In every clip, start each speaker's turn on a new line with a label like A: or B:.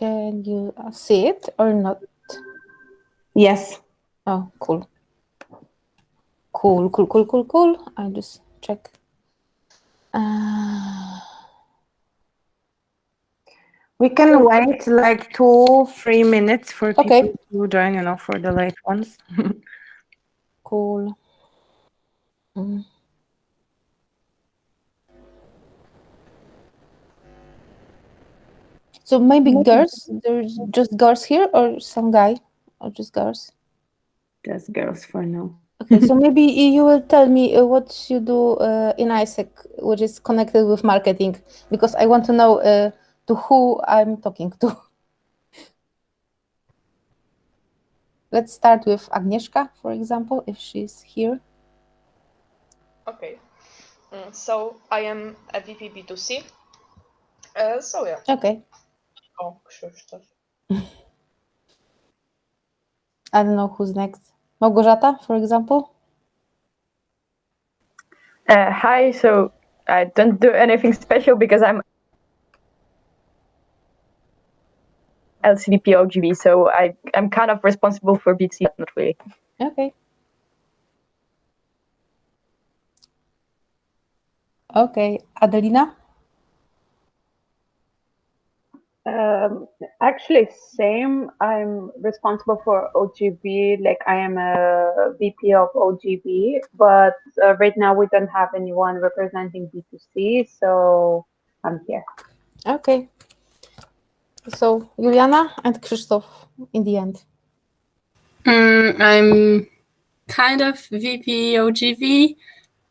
A: Can you see it or not?
B: Yes.
A: Oh, cool. Cool. I'll just check.
B: We can wait like 2-3 minutes for
A: Okay.
B: people to join, for the late ones.
A: Cool. So maybe girls, there's just girls here or some guy or just girls?
B: Just girls for now.
A: Okay, so maybe you will tell me what you do in ISEC, which is connected with marketing, because I want to know to who I'm talking to. Let's start with Agnieszka, for example, if she's here.
C: Okay. So I am a VP B2C. So yeah.
A: Okay.
C: Oh, Krzysztof.
A: I don't know who's next. Małgorzata, for example.
D: Hi, so I don't do anything special because I'm LCDP OGB, so I'm kind of responsible for B2C, but not really.
A: Okay. Okay, Adelina.
E: Actually, same. I'm responsible for OGB. Like I am a VP of OGB, but right now we don't have anyone representing B2C, so I'm here.
A: Okay. So Juliana and Krzysztof in the end.
F: I'm kind of VP OGV,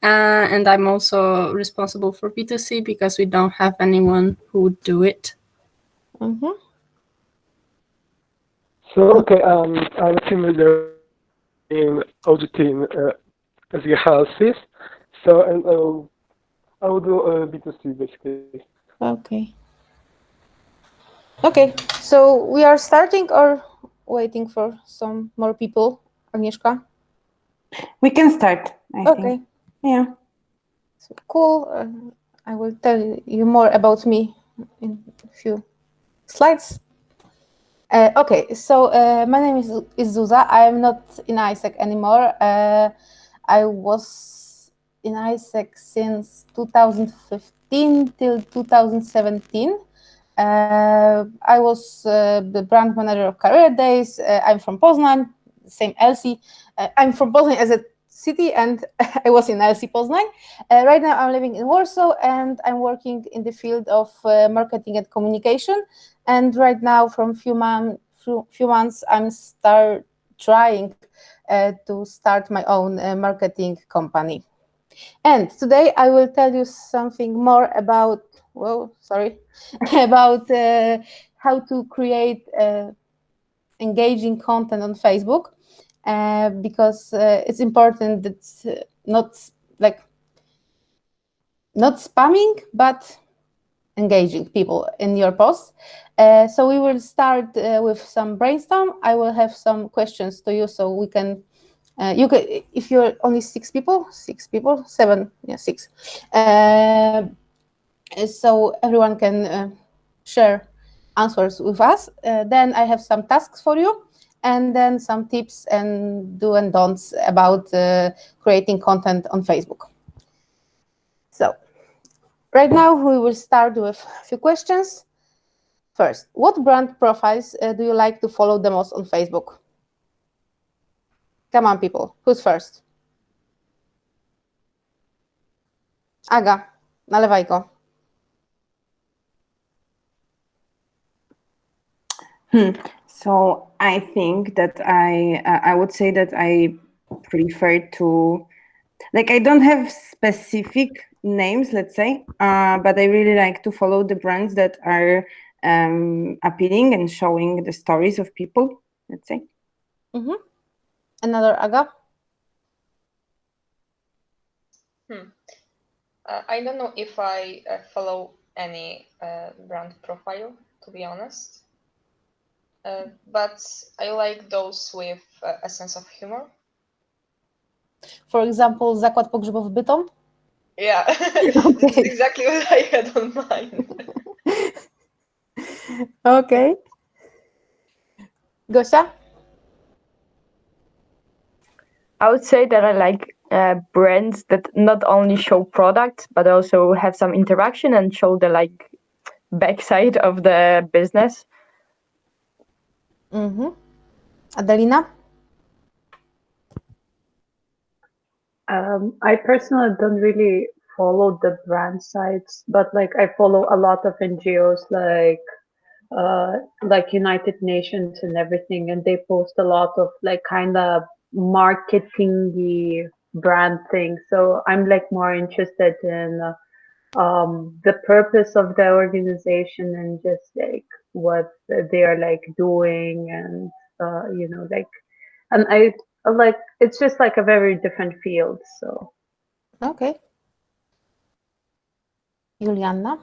F: and I'm also responsible for B2C because we don't have anyone who would do it.
A: Mm-hmm.
G: So, okay, I'm a team leader in OG team as you have this. So, and I will do B2C basically.
A: Okay. Okay, so we are starting or waiting for some more people, Agnieszka?
B: We can start, I think. Yeah.
A: So cool. I will tell you more about me in a few slides. Okay, so my name is Zuza. I am not in ISEC anymore. I was in ISEC since 2015 till 2017. I was the brand manager of Career Days. I'm from Poznań, same Elsie. I'm from Poznań as a city, and I was in Elsie Poznań. Right now I'm living in Warsaw, and I'm working in the field of marketing and communication. And right now, from few months, I'm trying to start my own marketing company. And today I will tell you something more about, about how to create engaging content on Facebook, because it's important that not spamming, but engaging people in your posts. So we will start with some brainstorm. I will have some questions to you, so we can. You can, if you're only six people, seven, yeah, six. So everyone can share answers with us. Then I have some tasks for you, and then some tips and do and don'ts about creating content on Facebook. So right now we will start with a few questions. First, what brand profiles do you like to follow the most on Facebook? Come on, people. Who's first? Aga, nalewaj go.
B: So I think that I would say that I prefer to, like, I don't have specific names, let's say, but I really like to follow the brands that are appealing and showing the stories of people, let's say.
A: Mm-hmm. Another Aga?
C: I don't know if I follow any brand profile, to be honest. But I like those with a sense of humor.
A: For example, Zakład Pogrzebowy Bytom?
C: Yeah, that's exactly what I had on mind.
A: Okay. Gosia?
D: I would say that I like brands that not only show products but also have some interaction and show the backside of the business.
A: Mm-hmm. Adelina?
E: I personally don't really follow the brand sites, but like I follow a lot of NGOs like United Nations and everything, and they post a lot of like kind of marketingy brand things. So I'm like more interested in the purpose of the organization and just like what they are like doing, and like, and I like it's just like a very different field. So
A: Okay. Juliana?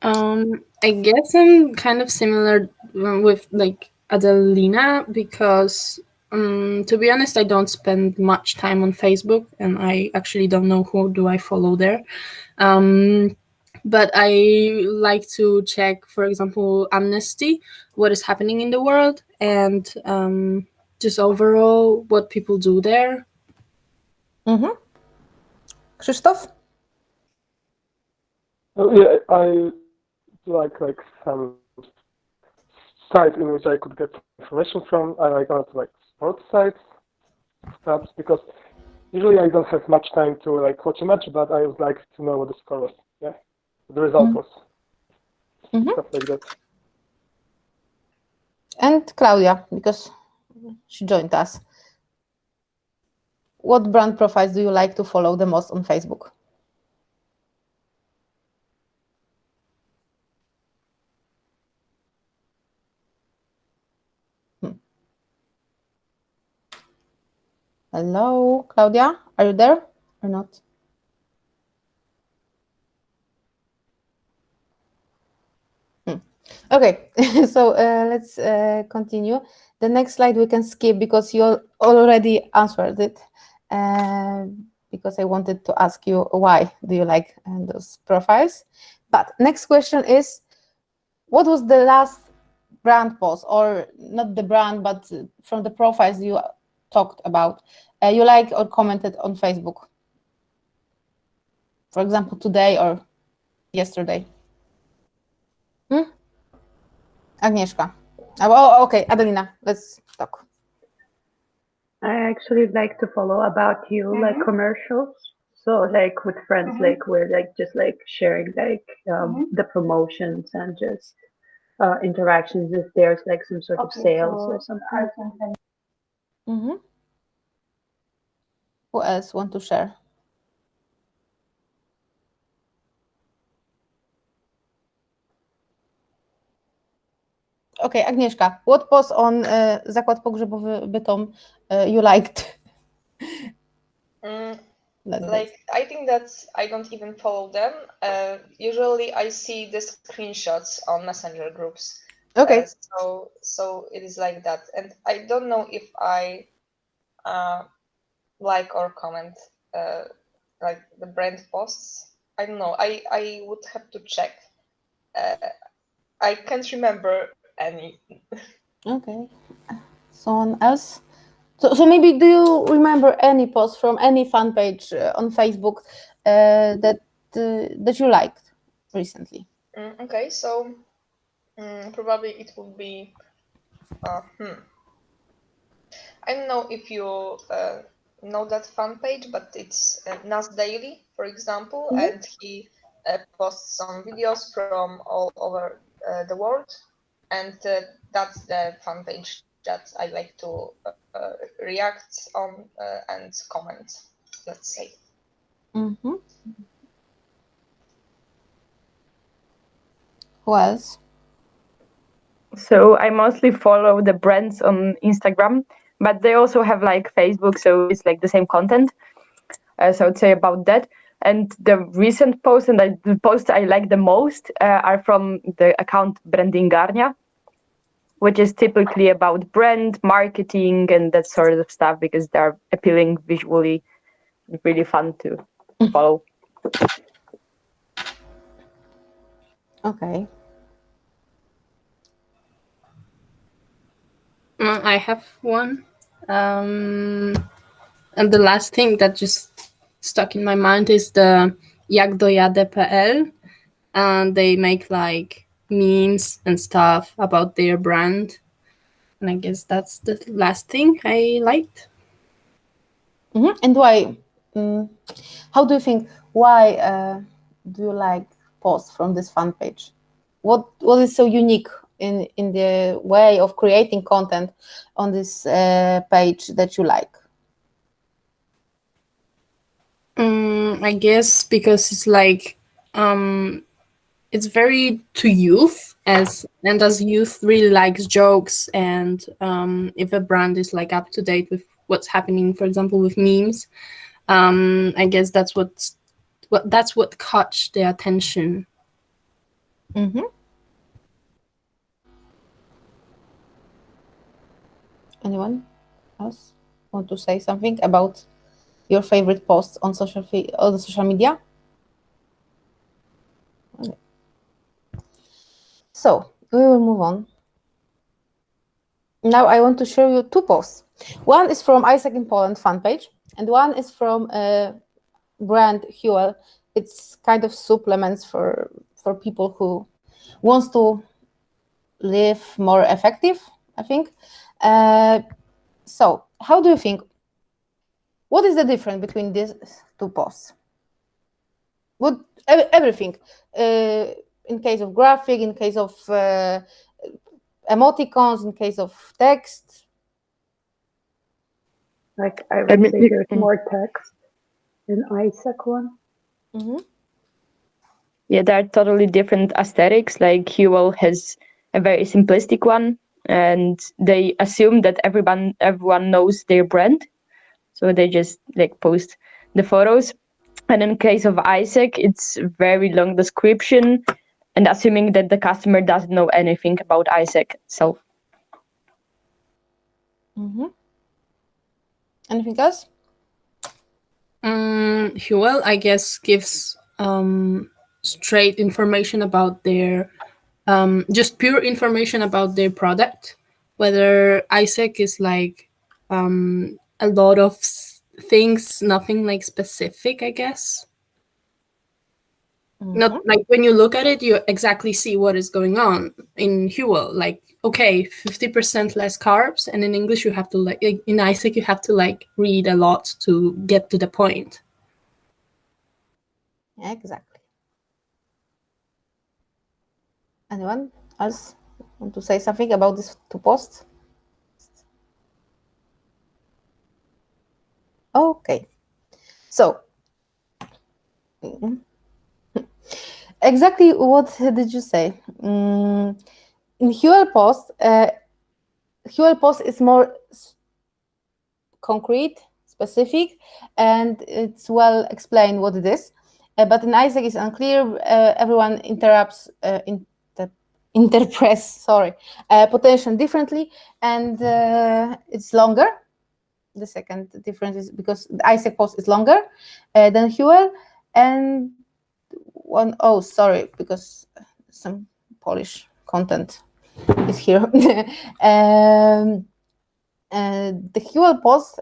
F: I guess I'm kind of similar with like Adelina because, to be honest, I don't spend much time on Facebook, and I actually don't know who do I follow there. But I like to check, for example, Amnesty, what is happening in the world, and just overall what people do there.
A: Mm-hmm. Krzysztof?
G: Yeah, I like some sites in which I could get information from. I like also like sports sites, perhaps, because usually I don't have much time to like watch a match, but I would like to know what the score was. Yeah, the result was.
A: Mhm.
G: Stuff like that.
A: And Claudia, because she joined us. What brand profiles do you like to follow the most on Facebook? Hello, Claudia, are you there or not? Okay, so let's continue. The next slide we can skip because you already answered it. Because I wanted to ask you why do you like those profiles. But next question is, what was the last brand post, or not the brand, but from the profiles you talked about, you liked or commented on Facebook? For example, today or yesterday. Agnieszka. Oh, okay, Adelina, let's talk.
E: I actually like to follow About You like commercials. So like with friends, like we're like just like sharing like the promotions and just interactions if there's like some sort of sales or something.
A: Mm-hmm. Who else want to share? Okay, Agnieszka, what post on Zakład Pogrzebowy Bytom you liked?
C: Like, I think that I don't even follow them. Usually I see the screenshots on messenger groups.
A: Okay.
C: So it is like that. And I don't know if I like or comment like the brand posts. I don't know. I would have to check. I can't remember any.
A: Okay. Someone else? So maybe do you remember any post from any fan page on Facebook that you liked recently?
C: Okay, so probably it would be. I don't know if you know that fan page, but it's Nas Daily, for example, and he posts some videos from all over the world, and that's the fan page that I like to react on and comment, let's say.
A: Mm-hmm. Who else?
D: So I mostly follow the brands on Instagram, but they also have like Facebook, so it's like the same content. So I'd say about that. And the recent posts and the posts I like the most are from the account Brandingarnia, which is typically about brand marketing and that sort of stuff because they're appealing visually, really fun to follow.
A: Okay.
F: I have one. And the last thing that just stuck in my mind is the jakdojadę.pl, and they make like memes and stuff about their brand. And I guess that's the last thing I liked.
A: And why? How do you think? Why do you like posts from this fan page? What is so unique in the way of creating content on this page that you like?
F: I guess because it's like it's very to youth, as youth really likes jokes, and if a brand is like up to date with what's happening, for example, with memes, I guess that's what caught their attention.
A: Anyone else want to say something about your favorite posts on social media? Okay. So we will move on. Now I want to show you two posts. One is from Isaac in Poland fan page, and one is from brand Huel. It's kind of supplements for people who wants to live more effective, I think. So how do you think? What is the difference between these two posts? Everything, in case of graphic, in case of emoticons, in case of text.
E: Like I would say there's more text in Isaac one.
D: Yeah, they're totally different aesthetics. Like Huel has a very simplistic one, and they assume that everyone knows their brand, so they just like post the photos. And in case of Isaac, it's very long description, and assuming that the customer doesn't know anything about Isaac itself.
A: Anything else?
F: Huel, I guess, gives straight information about their just pure information about their product. Whether Isaac is like a lot of things, nothing like specific, I guess. Not like when you look at it, you exactly see what is going on. In Huel, like, okay, 50% less carbs, and in English you have to like in Isaac you have to like read a lot to get to the point.
A: Exactly. Anyone else want to say something about these two posts? Okay. So exactly what did you say? In Huel post is more concrete, specific, and it's well explained what it is. But in Isaac, it's unclear. Everyone interprets potential differently, and it's longer. The second difference is because the Isaac post is longer than Huel, and because some Polish content is here. The Huel post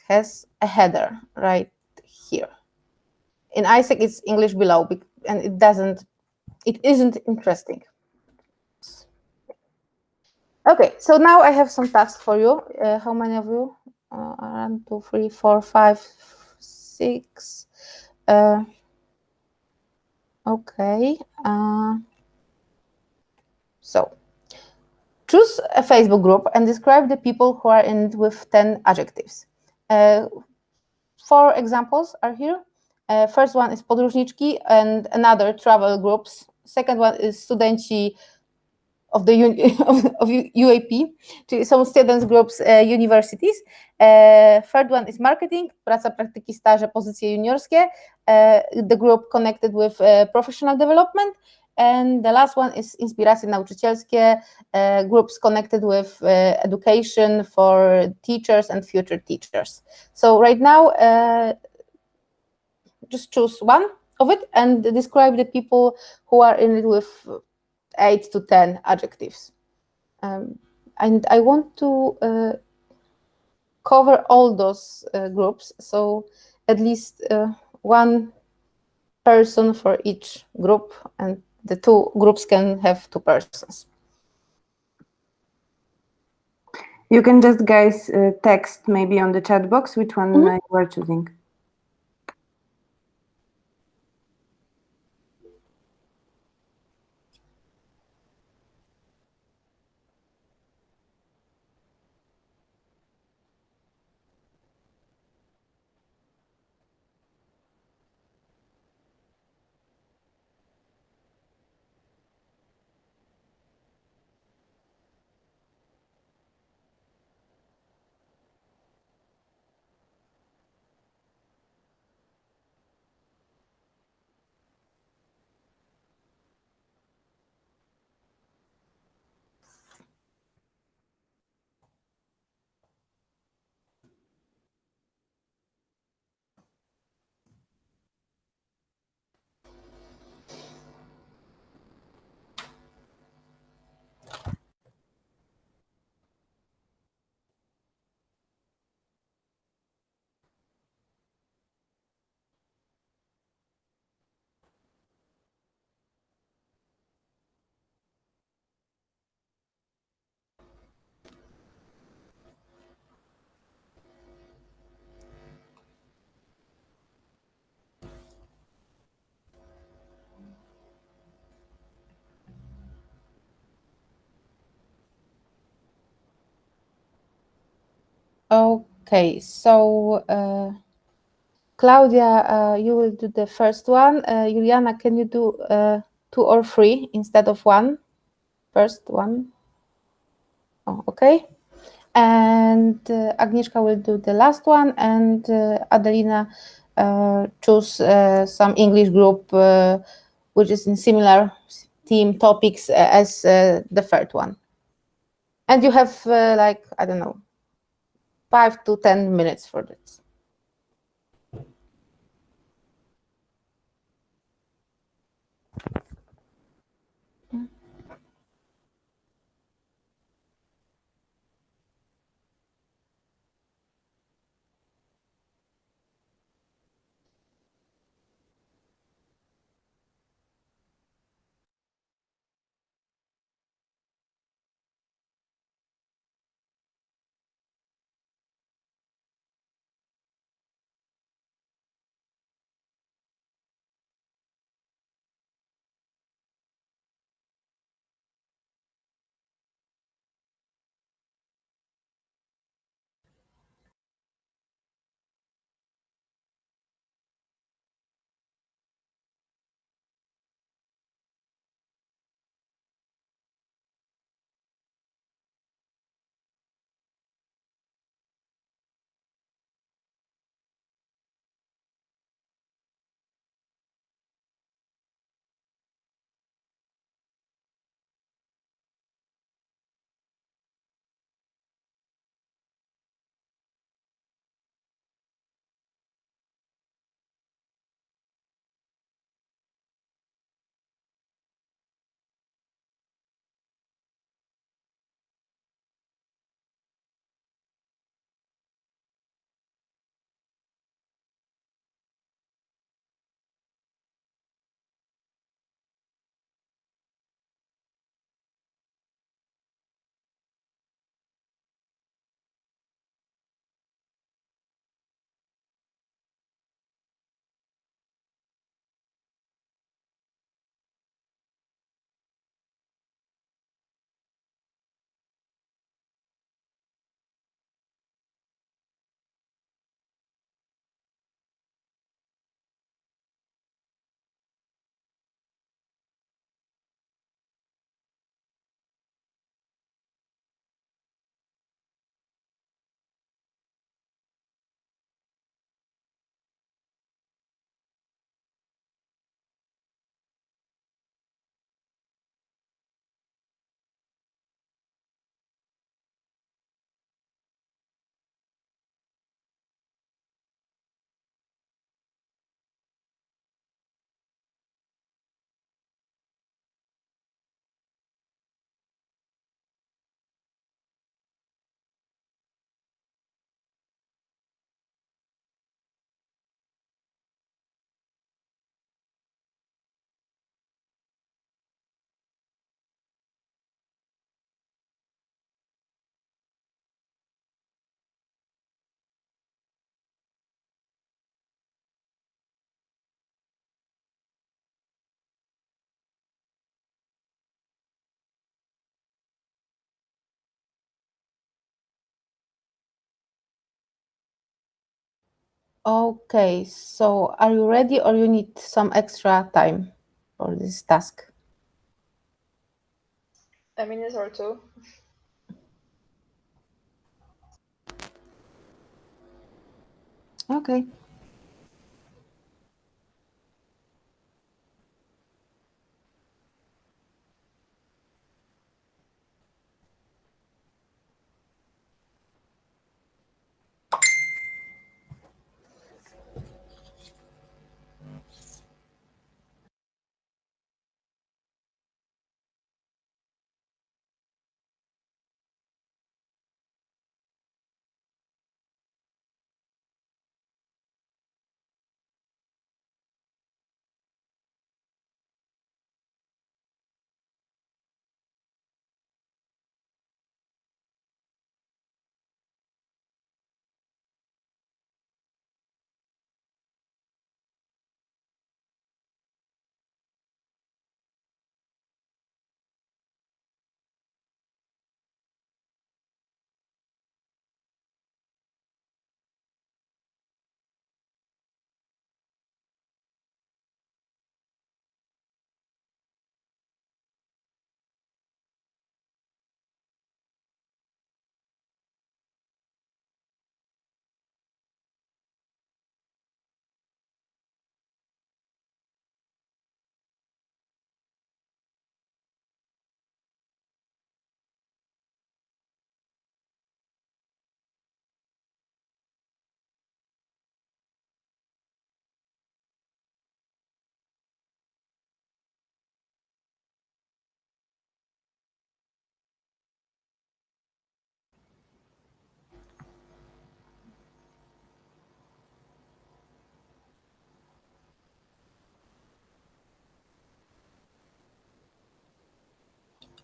A: has a header right here. In Isaac, it's English below, and it isn't interesting. Okay, so now I have some tasks for you. How many of you? 1, 2, 3, 4, 5, 6. Okay. So choose a Facebook group and describe the people who are in it with 10 adjectives. 4 examples are here. First one is podróżniczki and another travel groups. Second one is studenci of the UAP, some students groups, universities. Third one is marketing, praca, praktyki, staże, pozycje juniorskie, the group connected with professional development. And the last one is inspiracje nauczycielskie, groups connected with education for teachers and future teachers. So right now, just choose one of it and describe the people who are in it with 8 to 10 adjectives. and I want to cover all those groups. So at least one person for each group, and the two groups can have 2 persons.
B: You can just, guys, text maybe on the chat box which one you are choosing.
A: Okay, so Claudia, you will do the first one. Juliana, can you do 2 or 3 instead of 1? First one. Oh, okay. And Agnieszka will do the last one, and Adelina choose some English group which is in similar theme topics as the third one. And you have like, I don't know, 5 to 10 minutes for this. Okay, so are you ready or you need some extra time for this task?
C: A minute or two.
A: Okay.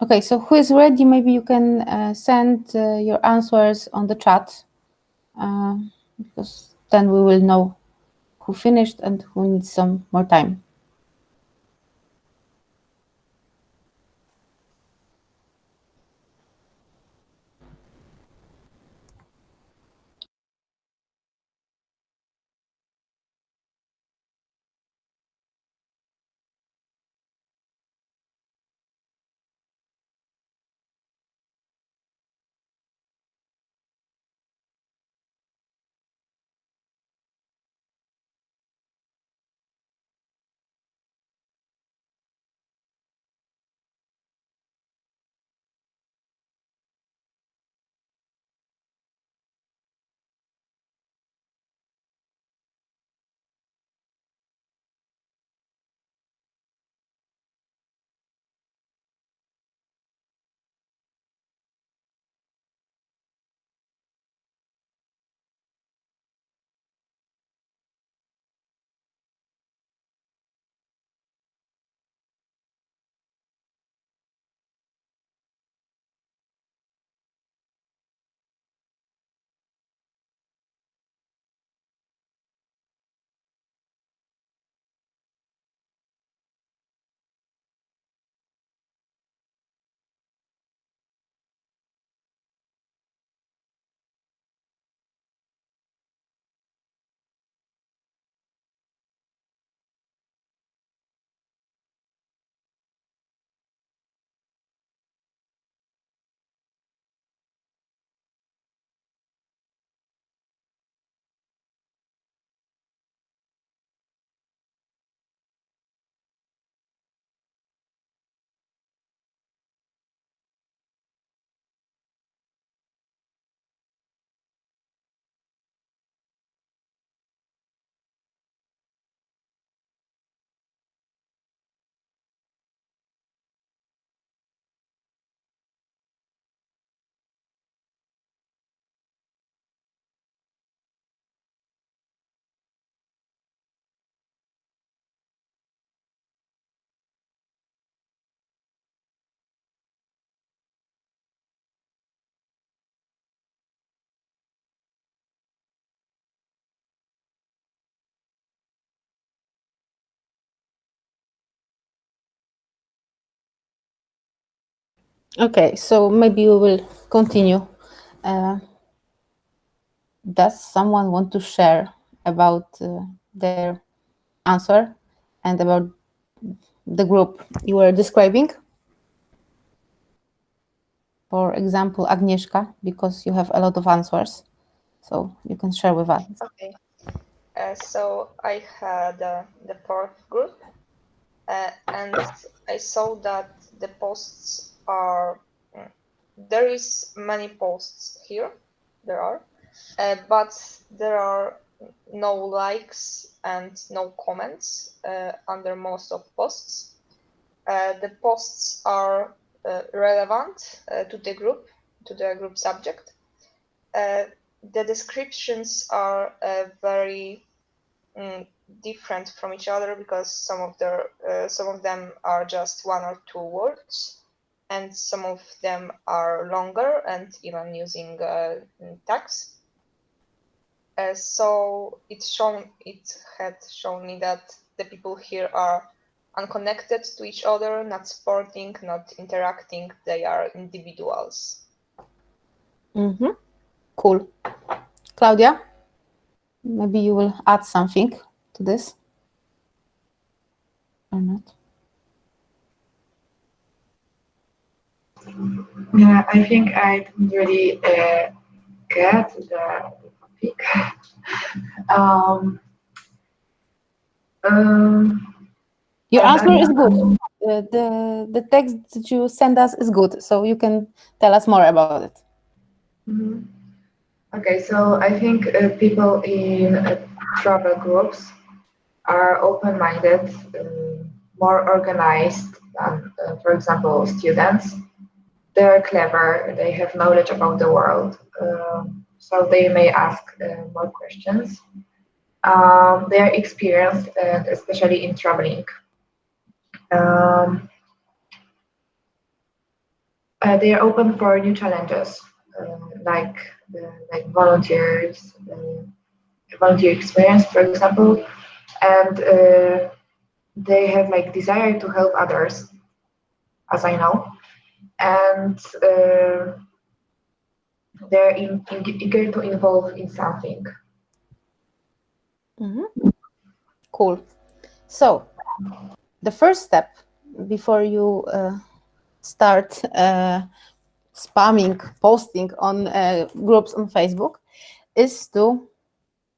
A: Okay, so who is ready? Maybe you can send your answers on the chat, because then we will know who finished and who needs some more time. Okay, so maybe we will continue. Does someone want to share about their answer and about the group you were describing? For example, Agnieszka, because you have a lot of answers, so you can share with us.
C: Okay. So I had the fourth group, and I saw that the posts are there is many posts here. There are, but there are no likes and no comments under most of posts. The posts are relevant to the group subject. The descriptions are very different from each other because some of them are just 1 or 2 words, and some of them are longer and even using tags. So it had shown me that the people here are unconnected to each other, not supporting, not interacting. They are individuals.
A: Cool. Claudia, maybe you will add something to this or not?
H: Yeah, I think I didn't really get the topic.
A: Your answer
H: I-
A: is good. The text that you send us is good, so you can tell us more about it.
H: Mhm. Okay, so I think people in travel groups are open-minded, more organized than, for example, students. They're clever, they have knowledge about the world, so they may ask more questions. They are experienced, especially in traveling. They are open for new challenges, like volunteers, volunteer experience, for example, and they have like desire to help others, as I know, and they're eager to involve in something.
A: Cool. So the first step before you start spamming, posting on groups on Facebook is to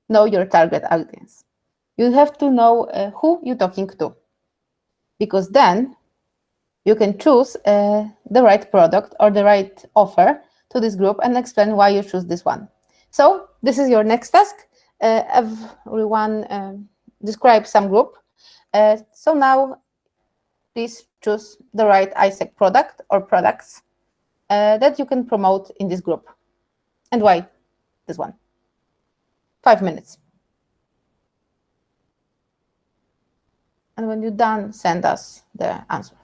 A: know your target audience. You have to know who you're talking to, because then you can choose the right product or the right offer to this group and explain why you choose this one. So this is your next task. Everyone describe some group. So now please choose the right ISEC product or products that you can promote in this group. And why this one? 5 minutes. And when you're done, send us the answer.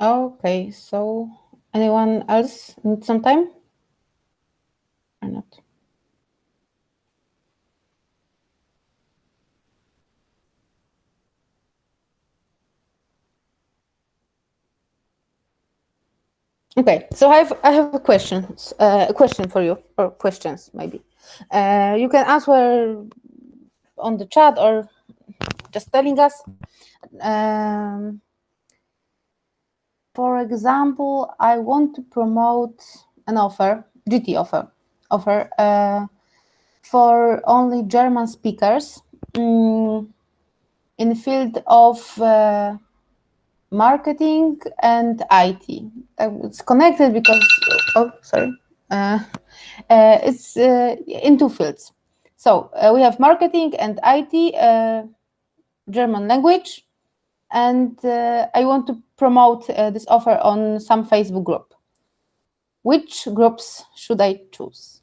A: Okay, so anyone else need some time or not? Okay, so I have a question for you, or questions maybe. You can answer on the chat or just telling us. For example, I want to promote an offer, GT offer for only German speakers in the field of marketing and IT. It's connected because, it's in two fields. So we have marketing and IT, German language, and I want to promote this offer on some Facebook group. Which groups should I choose?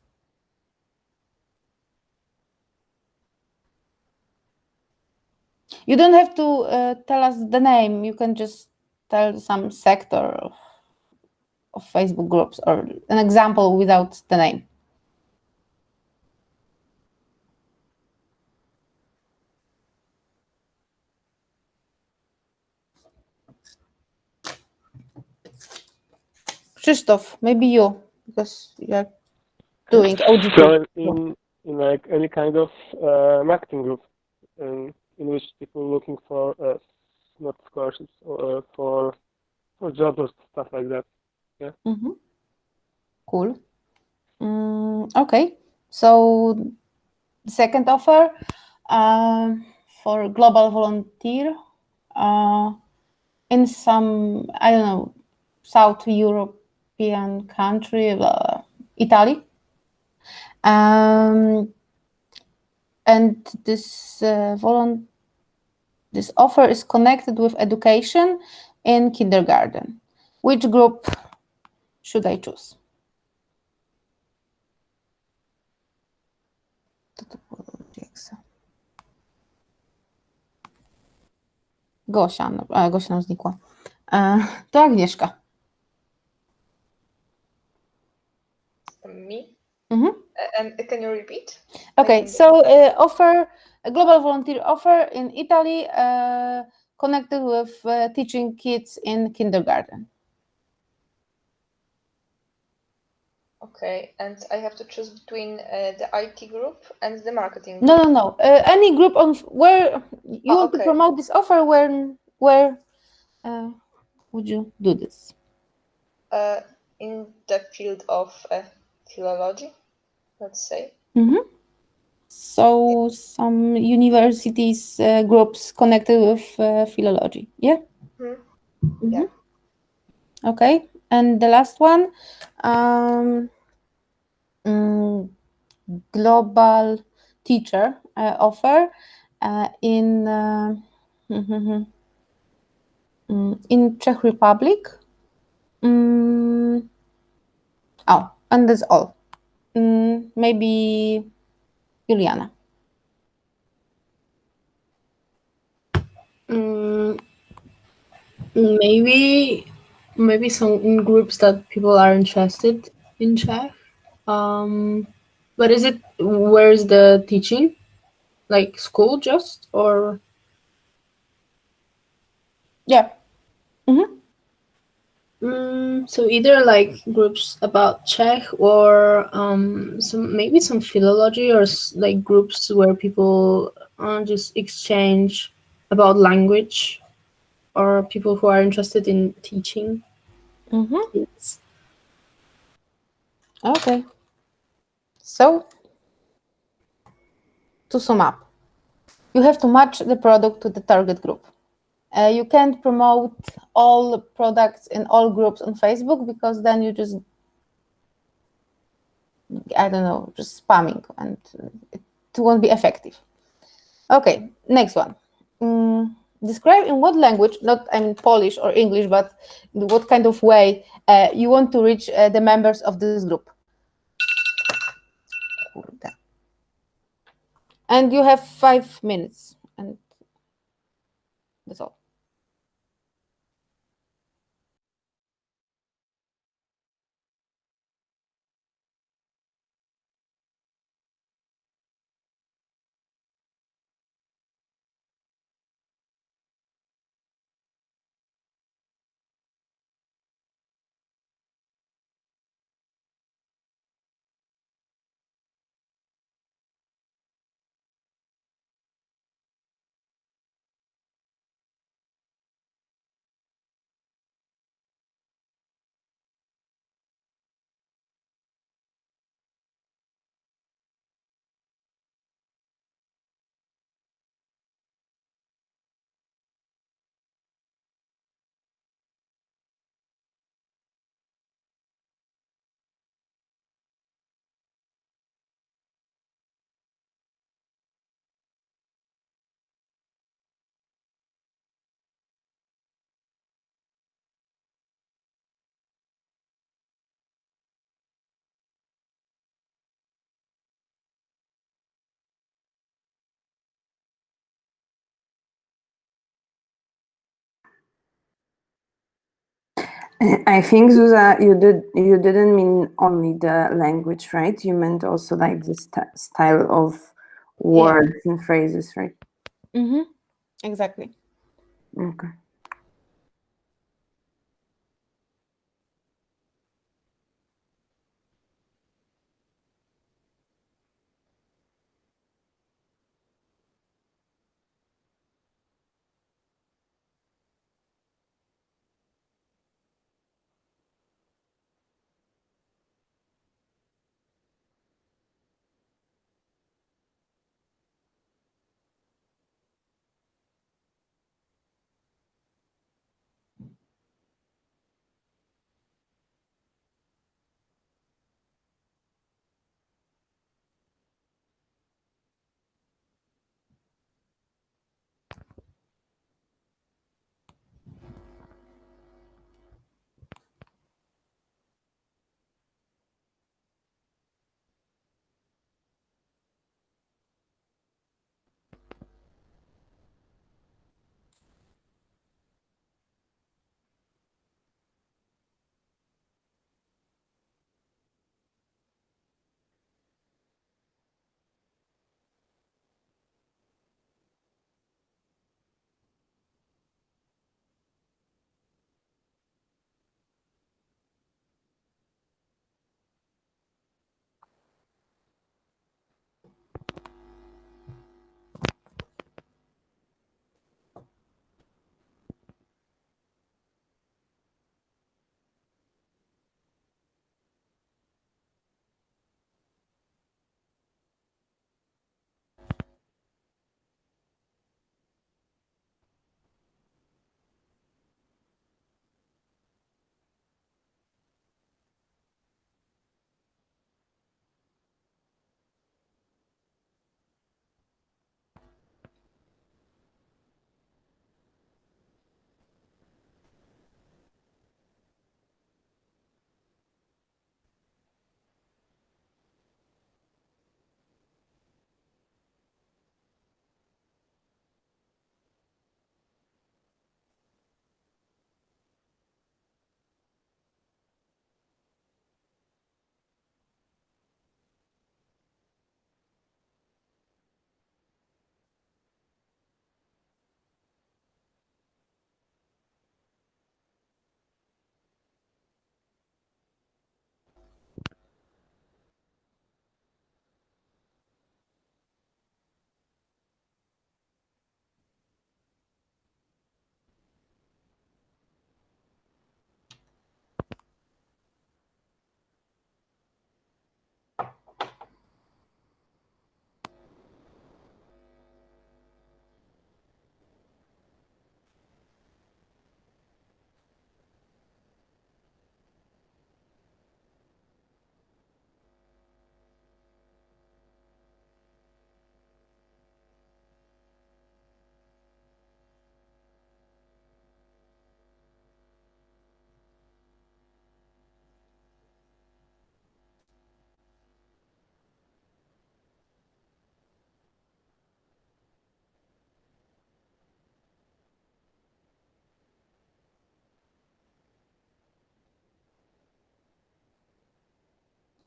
A: You don't have to tell us the name. You can just tell some sector of Facebook groups or an example without the name. Krzysztof, maybe you, because you are doing OGP.
G: So in like any kind of marketing group, in which people are looking for not scholarships or for jobs or stuff like that. Yeah.
A: Mm-hmm. Cool. Okay. So the second offer for global volunteer in some, I don't know, South European country, Italy. And this this offer is connected with education in kindergarten. Which group should I choose? Gosia, Gosia nam znikła. To Agnieszka.
C: Me?
A: Mhm.
C: And can you repeat?
A: Okay, so offer a global volunteer offer in Italy connected with teaching kids in kindergarten.
C: Okay, and I have to choose between the IT group and the marketing group.
A: No. Any group on where you want to
C: okay.
A: promote this offer. Where would you do this?
C: In the field of philology, let's say.
A: Mm-hmm. So some universities groups connected with philology. Yeah.
C: Mm-hmm. Yeah.
A: Okay, and the last one, global teacher offer in Czech Republic. Oh, and that's all. Maybe Juliana.
F: Maybe some groups that people are interested in Czech. But where's the teaching? Like school just or?
A: Yeah.
F: So either like groups about Czech or some philology or like groups where people just exchange about language or people who are interested in teaching kids.
A: Okay. So to sum up, you have to match the product to the target group. You can't promote all products in all groups on Facebook because then you just, I don't know, just spamming and it won't be effective. Okay, next one. Describe in what language, not I mean Polish or English, but in what kind of way you want to reach the members of this group. And you have 5 minutes, and that's all.
B: I think, Zuza, you didn't mean only the language, right? You meant also like the style of words and phrases, right?
A: Mm-hmm. Exactly.
B: Okay.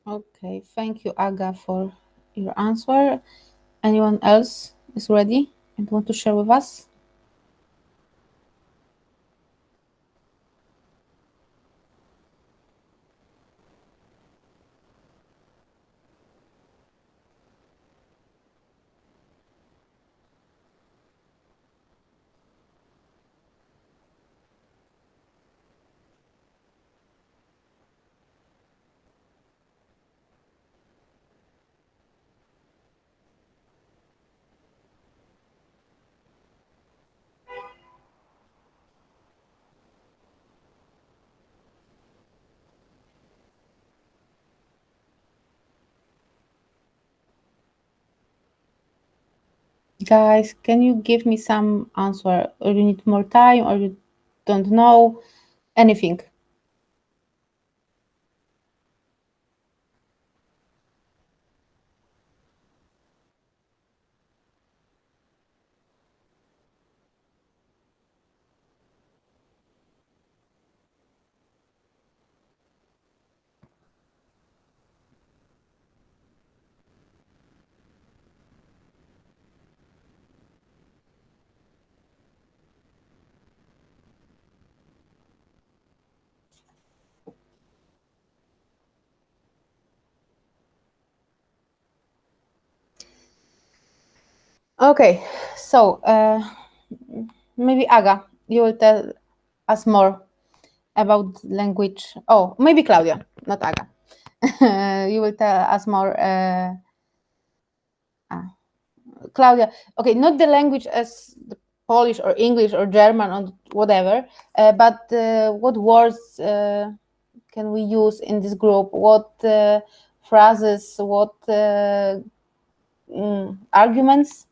A: Okay, thank you, Aga, for your answer. Anyone else is ready and want to share with us? Guys, can you give me some answer? Or you need more time, or you don't know anything? Okay, so maybe Aga, you will tell us more about language. Oh, maybe Claudia, not Aga. You will tell us more. Claudia, okay, not the language as the Polish or English or German or whatever, but what words can we use in this group? What phrases? What arguments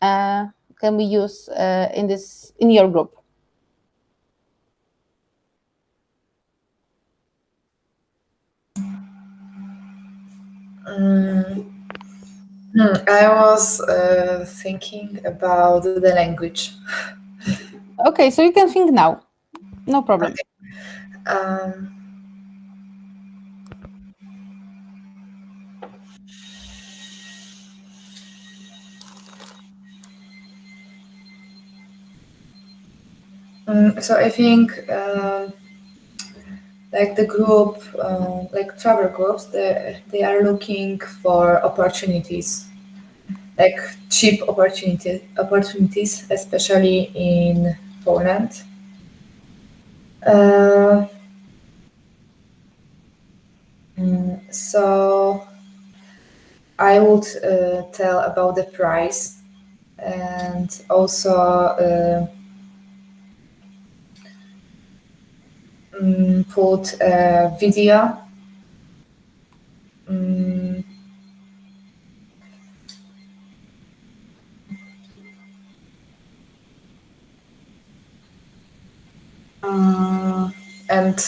A: can we use in your group?
H: I was thinking about the language.
A: Okay, so you can think now. No problem.
H: Um, so I think like the group, like travel groups, they are looking for opportunities, like cheap opportunities, especially in Poland. Uh, so I would tell about the price and also put a video. Mm, and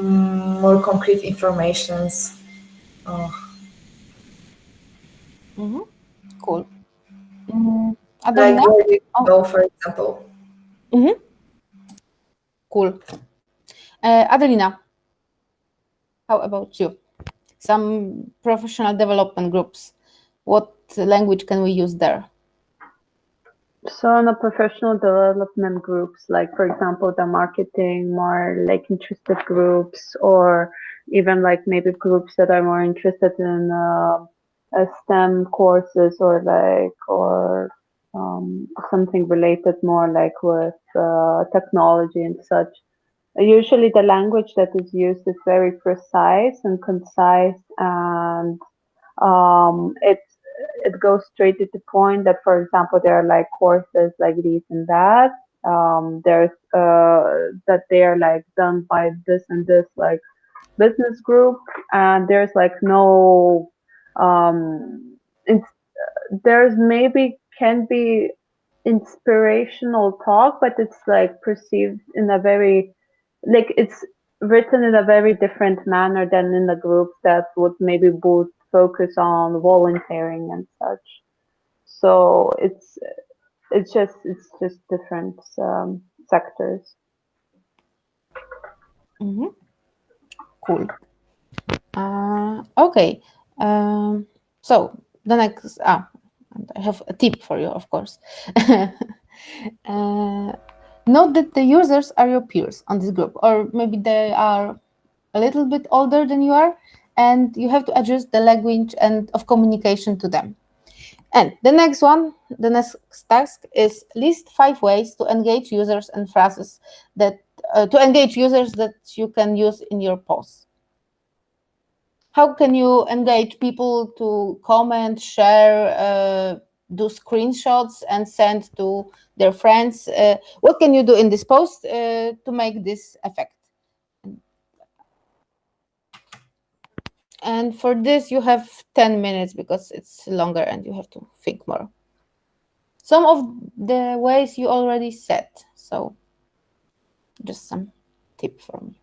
H: more concrete informations.
A: Cool.
H: Like
A: Adelina?
H: where you
A: Oh,
H: go, for example.
A: cool. Adelina, how about you? Some professional development groups. What language can we use there?
E: So in the professional development groups, like for example, the marketing, more like interested groups, or even like maybe groups that are more interested in STEM courses or something related more like with technology and such. Usually, the language that is used is very precise and concise, and it goes straight to the point. That, for example, there are like courses like these and that. There's that they are like done by this and this like business group, and there's like no it's, there's maybe can be inspirational talk, but it's like perceived in a very like it's written in a very different manner than in the group that would maybe both focus on volunteering and such. So it's just different sectors.
A: Cool. Okay. So the next, and I have a tip for you, of course. Note that the users are your peers on this group, or maybe they are a little bit older than you are, and you have to adjust the language and of communication to them. And the next task is list 5 ways to engage users and phrases that you can use in your posts. How can you engage people to comment, share, do screenshots and send to their friends? What can you do in this post to make this effect? And for this, you have 10 minutes because it's longer and you have to think more. Some of the ways you already said, so just some tip from me.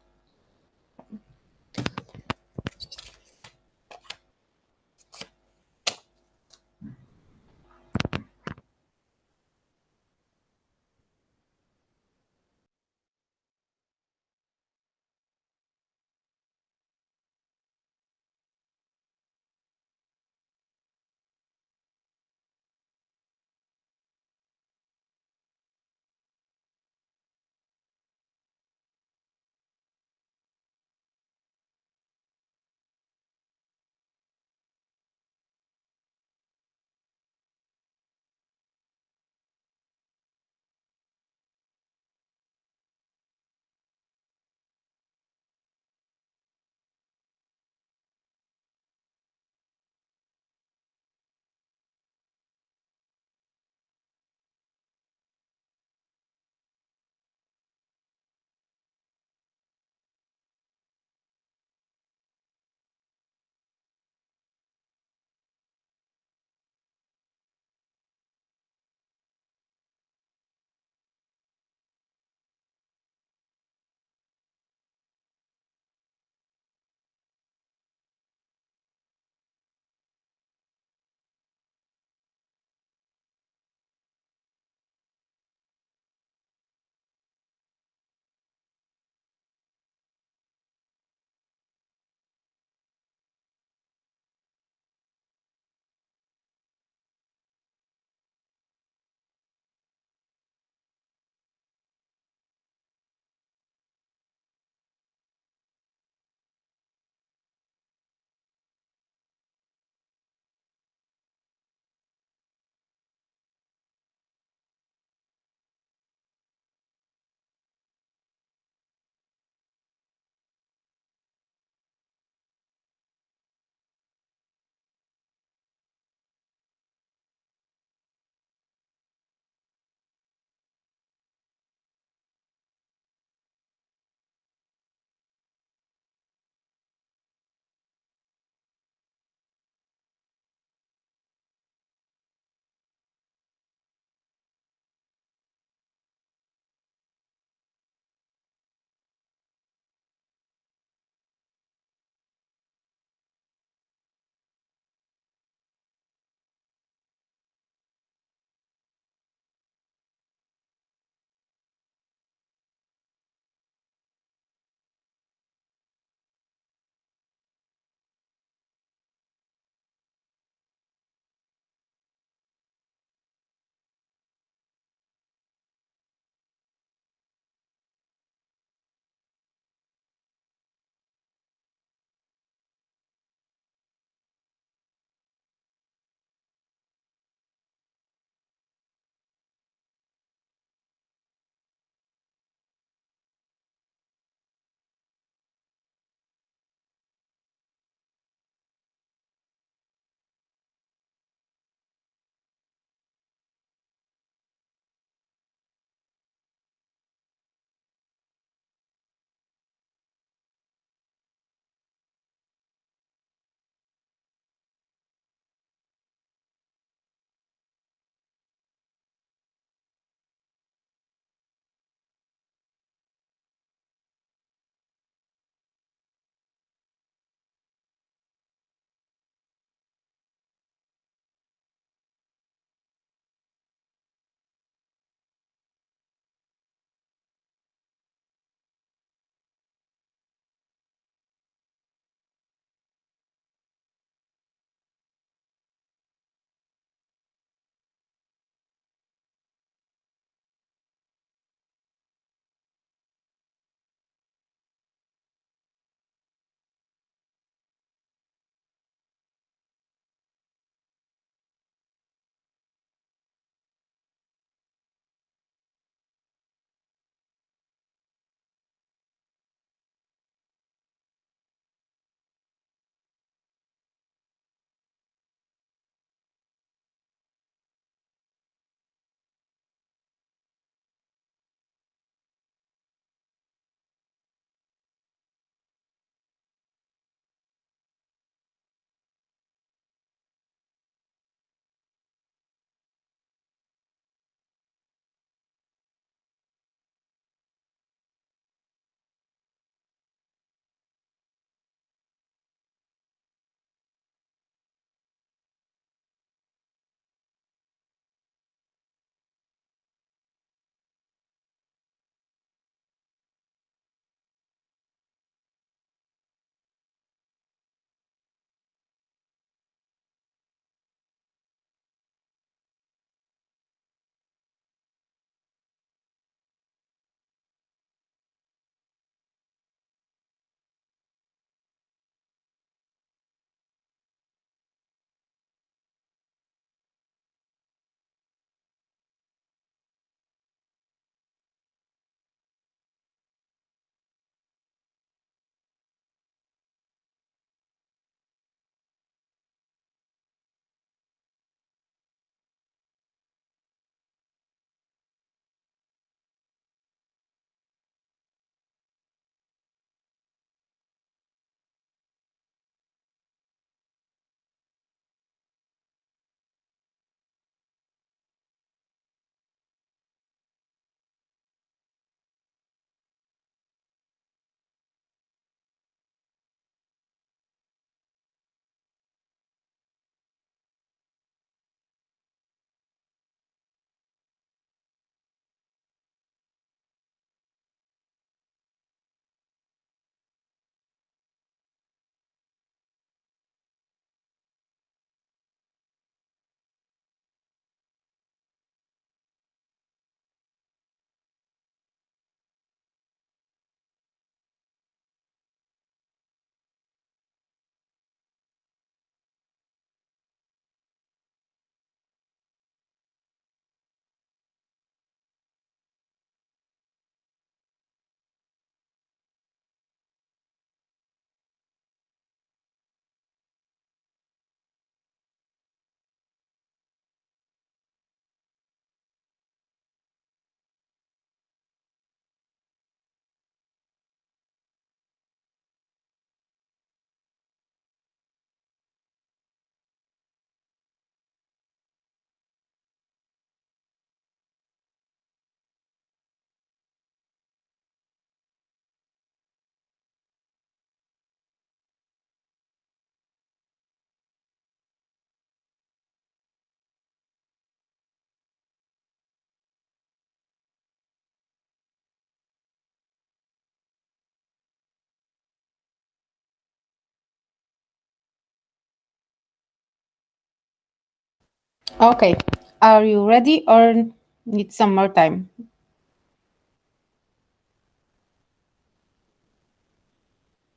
A: Okay. Are you ready or need some more time?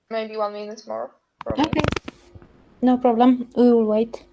C: Maybe 1 minute more from me.
A: Okay. No problem. We will wait.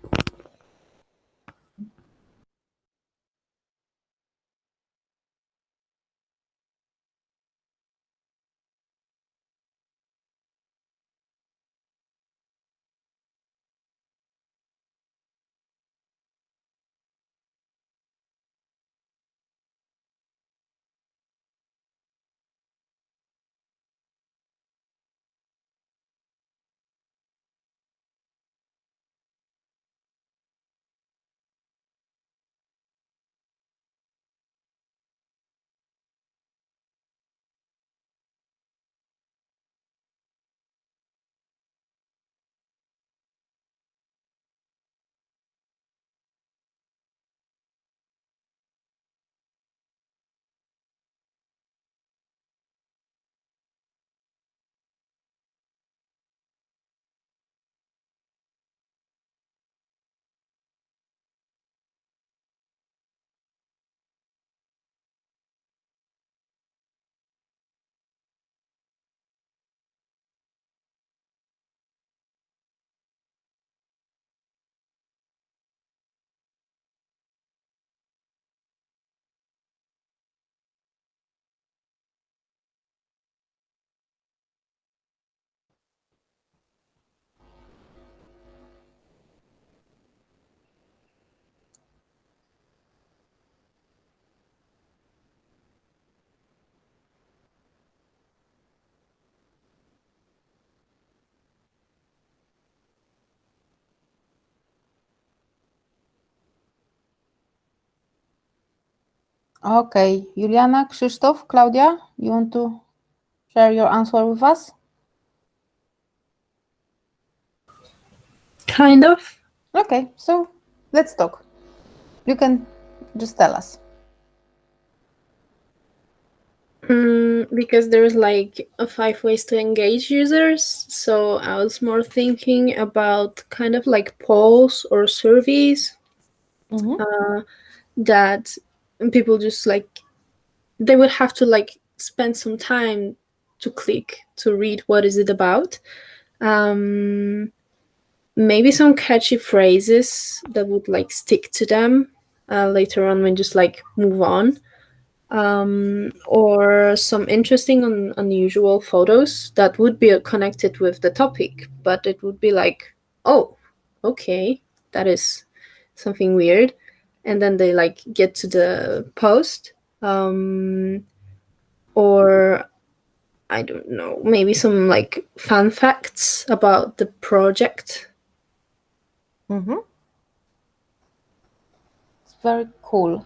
A: Okay. Juliana, Krzysztof, Claudia, you want to share your answer with us?
F: Kind of.
A: Okay. So let's talk. You can just tell us.
F: Because there's like 5 ways to engage users. So I was more thinking about kind of like polls or surveys that people just like, they would have to like spend some time to click to read what is it about. Maybe some catchy phrases that would like stick to them later on when just like move on. Or some interesting unusual photos that would be connected with the topic, but it would be like, oh, okay, that is something weird, and then they like get to the post. Or I don't know, maybe some like fun facts about the project.
A: It's very cool.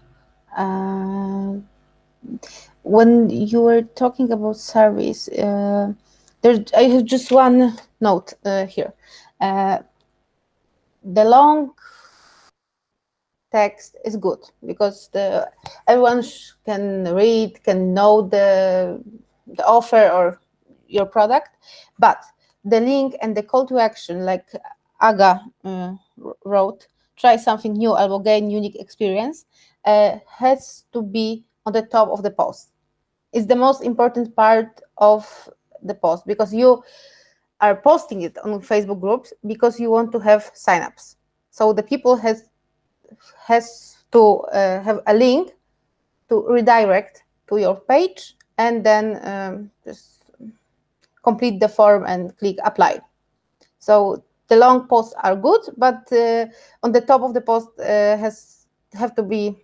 A: When you were talking about surveys, I have just one note here. The long text is good because everyone can read, can know the offer or your product, but the link and the call to action, like Aga wrote, try something new or gain unique experience, has to be on the top of the post. It's the most important part of the post because you are posting it on Facebook groups because you want to have signups. So the people has to have a link to redirect to your page and then just complete the form and click apply. So the long posts are good, but on the top of the post have to be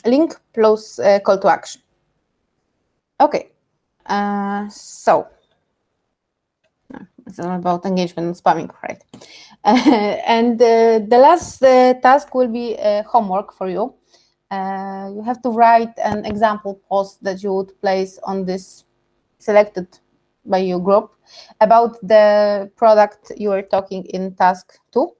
A: link plus call to action. Okay, so it's all about engagement and spamming, right? And the last task will be homework for you. You have to write an example post that you would place on this selected by your group about the product you are talking in task 2.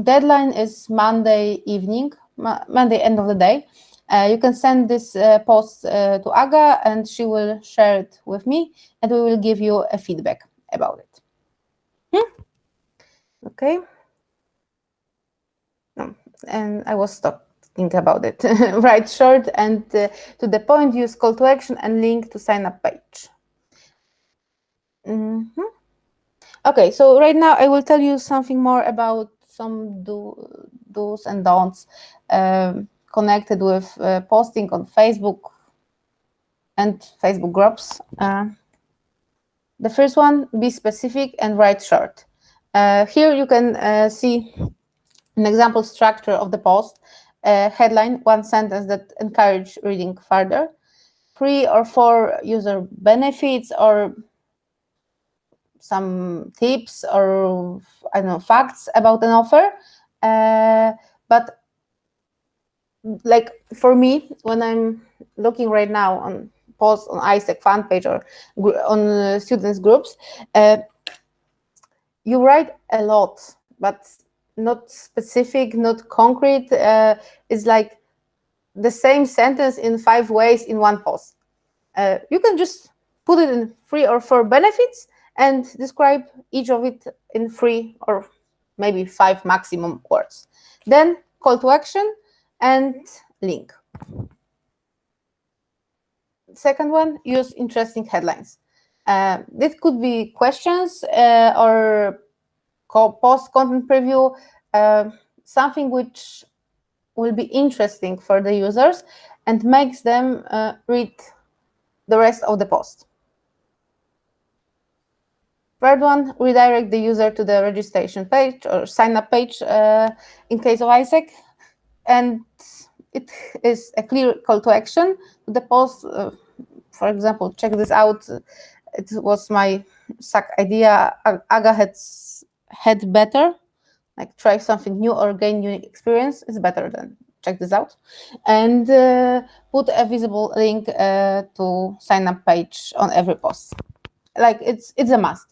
A: Deadline is Monday evening, Monday end of the day. You can send this post to Aga and she will share it with me and we will give you a feedback about it. Okay. and I was talking about it. Write short and to the point, use call to action and link to sign up page. Okay, so right now I will tell you something more about some do's and don'ts connected with posting on Facebook and Facebook groups. The first one, be specific and write short. Here you can see an example structure of the post. Headline, one sentence that encourage reading further. 3 or 4 user benefits or some tips or I don't know, facts about an offer. But like for me, when I'm looking right now on posts on ISEC fan page or on students groups, you write a lot, but not specific, not concrete. It's like the same sentence in 5 ways in one post. You can just put it in 3 or 4 benefits and describe each of it in 3 or maybe 5 maximum words. Then call to action and link. Second one, use interesting headlines. This could be questions or post content preview, something which will be interesting for the users and makes them read the rest of the post. Third one, redirect the user to the registration page or sign up page in case of ISEC. And it is a clear call to action to the post. For example, check this out. It was my SAC idea. Aga had better, like try something new or gain new experience. It's better than check this out. And put a visible link to sign up page on every post. Like it's a must.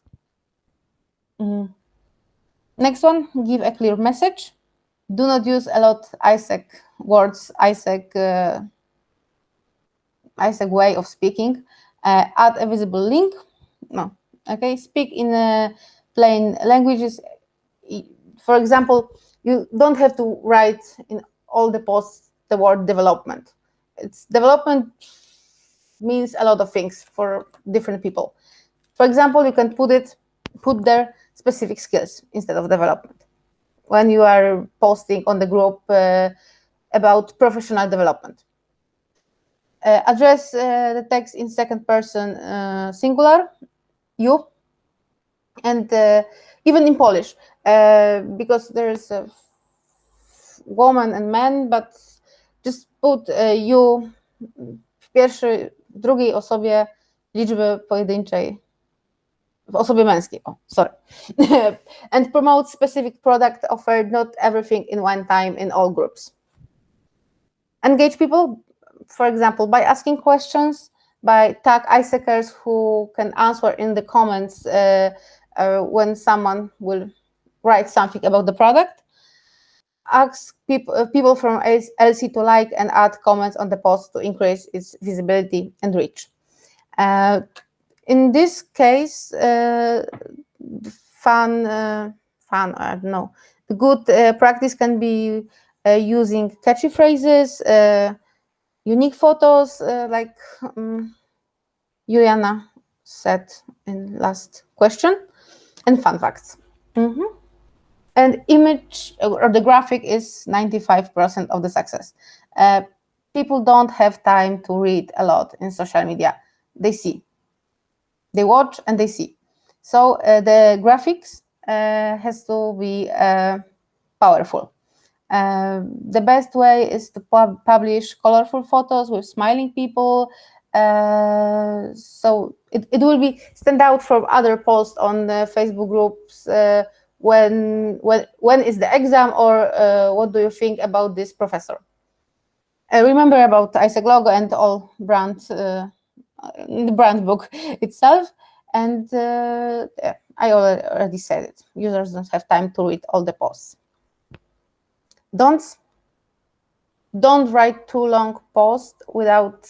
A: Next one, give a clear message. Do not use a lot ISEC words, ISEC way of speaking. Add a visible link. No, okay. Speak in plain languages. For example, you don't have to write in all the posts the word development. It's development means a lot of things for different people. For example, you can put there specific skills instead of development when you are posting on the group about professional development. Address the text in second person singular, you, and even in Polish, because there's a woman and man, but just put you w pierwszej, drugiej osobie liczby pojedynczej, w osobie męskiej, sorry. And promote specific product offered, not everything in one time in all groups. Engage people, for example, by asking questions, by tag ISECers who can answer in the comments when someone will write something about the product. Ask people from LC to like and add comments on the post to increase its visibility and reach. In this case, I don't know, the good practice can be using catchy phrases, unique photos, like Juliana said in last question, and fun facts. And image or the graphic is 95% of the success. People don't have time to read a lot in social media. They see. They watch and they see. So the graphics has to be powerful. The best way is to publish colorful photos with smiling people. So it will be stand out from other posts on the Facebook groups. When is the exam, or what do you think about this professor? Remember about ISEC logo and all brand, the brand book itself. And I already said it. Users don't have time to read all the posts. Don't write too long posts without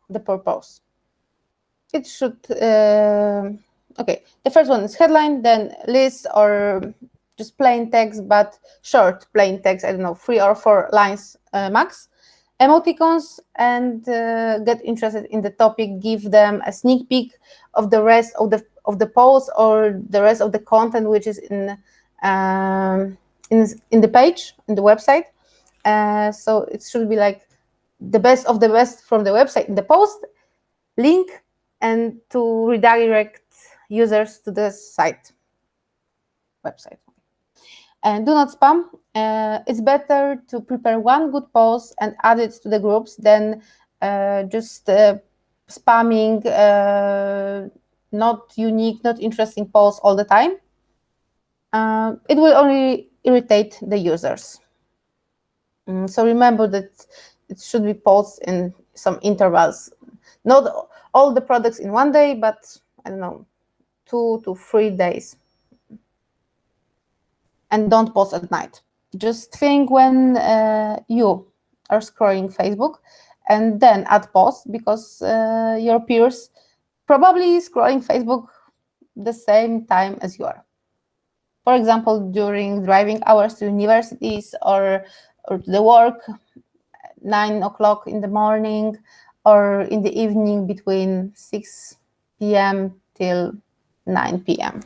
A: the purpose. It should. Okay, the first one is headline, then list or just plain text, but short plain text, I don't know, 3 or 4 lines max. Emoticons, and get interested in the topic, give them a sneak peek of the rest of the post or the rest of the content which is in the page, in the website. So it should be like the best of the best from the website in the post, link, and to redirect users to the website. And do not spam. It's better to prepare one good post and add it to the groups than just spamming not unique, not interesting posts all the time. It will only irritate the users. So remember that it should be posted in some intervals. Not all the products in one day, but I don't know, 2 to 3 days. And don't post at night. Just think when you are scrolling Facebook, and then add post, because your peers probably scrolling Facebook the same time as you are. For example, during driving hours to universities or to the work, 9 o'clock in the morning, or in the evening between 6 p.m. till 9 p.m.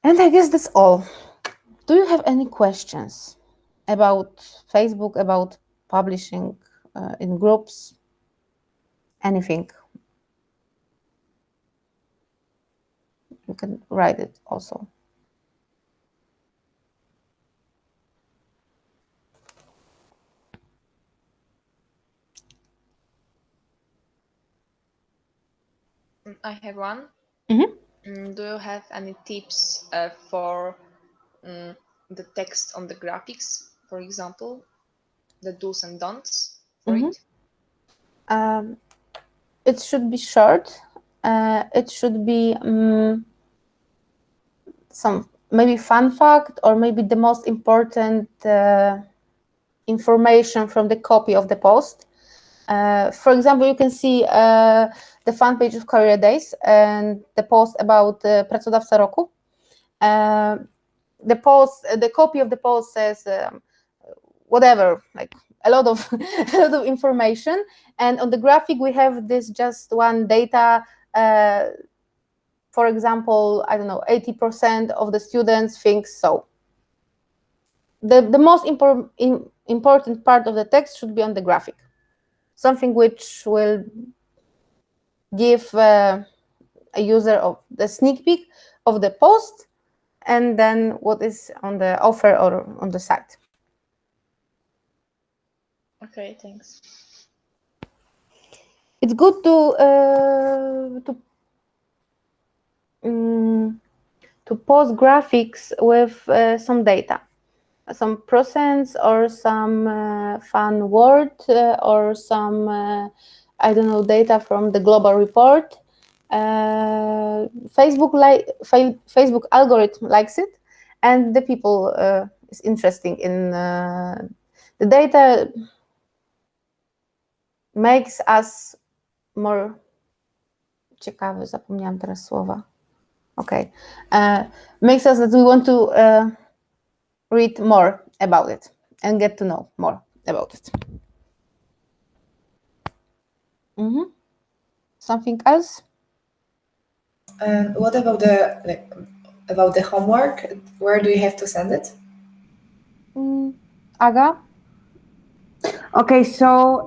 A: And I guess that's all. Do you have any questions about Facebook, about publishing in groups? Anything? You can write it also.
C: I have one.
A: Mm-hmm.
C: Do you have any tips for the text on the graphics, for example, the do's and don'ts for it?
A: It should be short. It should be some maybe fun fact, or maybe the most important information from the copy of the post. For example, you can see the fan page of Career Days and the post about Pracodawca Roku. The copy of the post says whatever, like a lot of information, and on the graphic we have this just one data. For example, I don't know, 80% of the students think so. The most important part of the text should be on the graphic, something which will give a user of the sneak peek of the post, and then what is on the offer or on the site.
C: Okay, thanks.
A: It's good to post graphics with some data, some percents, or some fun word, or some I don't know, data from the global report. Facebook algorithm likes it, and the people is interesting in the data. Makes us more ciekawy, zapomniałam teraz słowa. Okay. Makes us that we want to read more about it and get to know more about it. Something else?
I: What about the homework? Where do you have to send it?
A: Aga?
B: Okay, so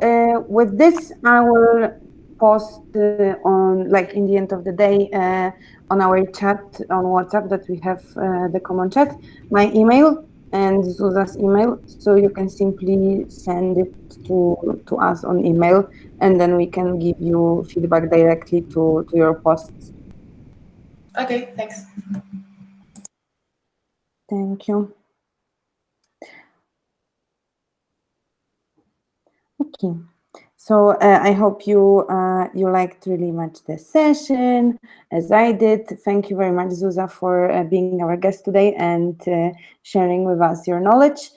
B: with this, I will post on, like, in the end of the day, on our chat on WhatsApp that we have, the common chat, my email and Zuza's email, so you can simply send it to us on email, and then we can give you feedback directly to your posts.
I: Okay, thanks.
B: Thank you. Okay, so I hope you liked really much the session, as I did. Thank you very much, Zuza, for being our guest today and sharing with us your knowledge.